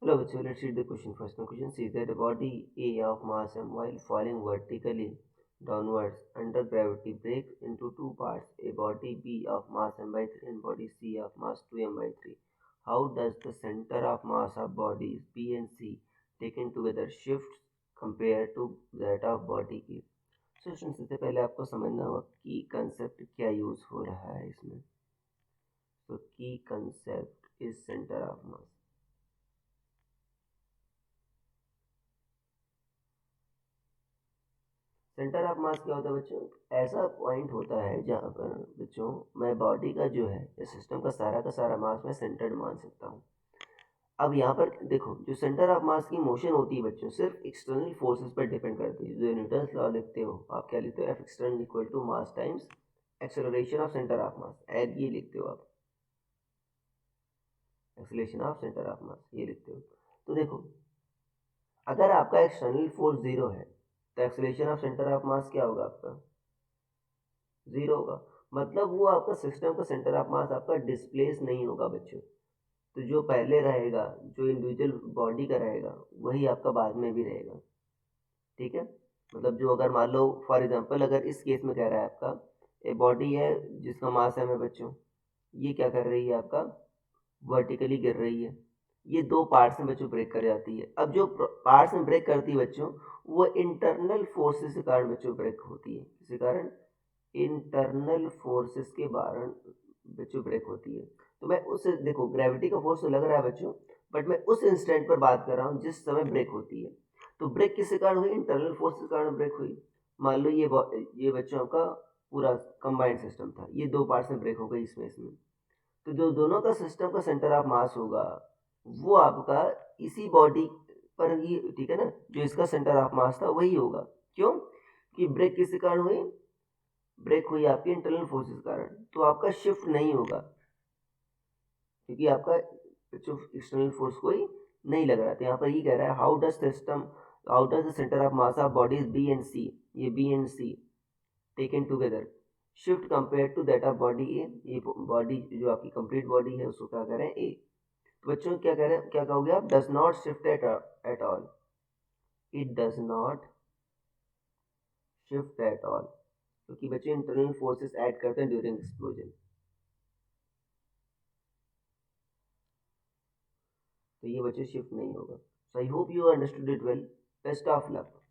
Hello, so let's read the question first. The question says that a body A of mass m while falling vertically downwards under gravity breaks into two parts, a body B of mass m by 3 and body C of mass 2m by 3. How does the center of mass of bodies B and C taken together shift compared to that of body A? So सबसे पहले आपको समझना होगा की concept क्या use हो रहा है इसमें. So key concept is center of mass. Centre of मास क्या होता है बच्चों? ऐसा पॉइंट होता है जहाँ पर बच्चों मैं बॉडी का जो है इस सिस्टम का सारा मास मैं सेंटर्ड मान सकता हूँ. अब यहाँ पर देखो जो सेंटर ऑफ मास की मोशन होती है बच्चों सिर्फ एक्सटर्नल फोर्सेस पर डिपेंड करती है. जो न्यूटन्स लॉ लिखते हो आप क्या लिखते हो? F external equal to mass times acceleration of centre of mass. एड ये लिखते हो आप, acceleration of centre of mass ये लिखते हो. तो देखो अगर आपका एक्सटर्नल फोर्स जीरो है तो एक्सेलरेशन ऑफ सेंटर ऑफ मास क्या होगा? आपका जीरो होगा. मतलब वो आपका सिस्टम का सेंटर ऑफ मास आपका डिस्प्लेस नहीं होगा बच्चों. तो जो पहले रहेगा जो इंडिविजुअल बॉडी का रहेगा वही आपका बाद में भी रहेगा. ठीक है. मतलब जो अगर मान लो फॉर एग्जांपल अगर इस केस में कह रहा है आपका एक बॉडी है जिसका मास है बच्चों, ये क्या कर रही है आपका वर्टिकली गिर रही है. ये दो पार्ट्स में बच्चों ब्रेक कर जाती है. अब जो पार्ट्स में ब्रेक करती है बच्चों वो इंटरनल फोर्सेस के कारण बच्चों ब्रेक होती है. किसी कारण इंटरनल फोर्सेस के कारण बच्चों ब्रेक होती है. तो मैं उस देखो ग्रेविटी का फोर्स तो लग रहा है बच्चों बट मैं उस इंस्टेंट पर बात कर रहा हूँ जिस समय ब्रेक होती है. तो ब्रेक किसके कारण हुई? इंटरनल फोर्स के कारण ब्रेक हुई. मान लो ये बच्चों आपका पूरा कंबाइंड सिस्टम था, ये दो पार्ट्स में ब्रेक हो गई इसमें. तो जो दोनों का सिस्टम का सेंटर ऑफ मास होगा वो आपका इसी बॉडी पर ही, ठीक है ना, जो इसका सेंटर ऑफ मास था वही होगा. क्यों? कि ब्रेक किसके कारण हुई? ब्रेक हुई आपके इंटरनल फोर्सेस के कारण. तो आपका शिफ्ट नहीं होगा क्योंकि आपका जो एक्सटर्नल फोर्स कोई नहीं लग रहा. तो यहाँ पर ये कह रहा है how does the centre of mass of bodies B and C, ये B and C taken together shift compare to that of body A. ये बॉडी जो आपकी कंप्लीट बॉडी है उसको क्या कह रहे हैं? ए. तो बच्चों क्या कह रहे हैं, क्या कहोगे आप? Does not shift at all. It does not shift at all क्योंकि बच्चे इंटरनल फोर्सेस ऐड करते हैं ड्यूरिंग एक्सप्लोजन. तो ये बच्चे शिफ्ट नहीं होगा. So I hope you understood it well. Best of luck.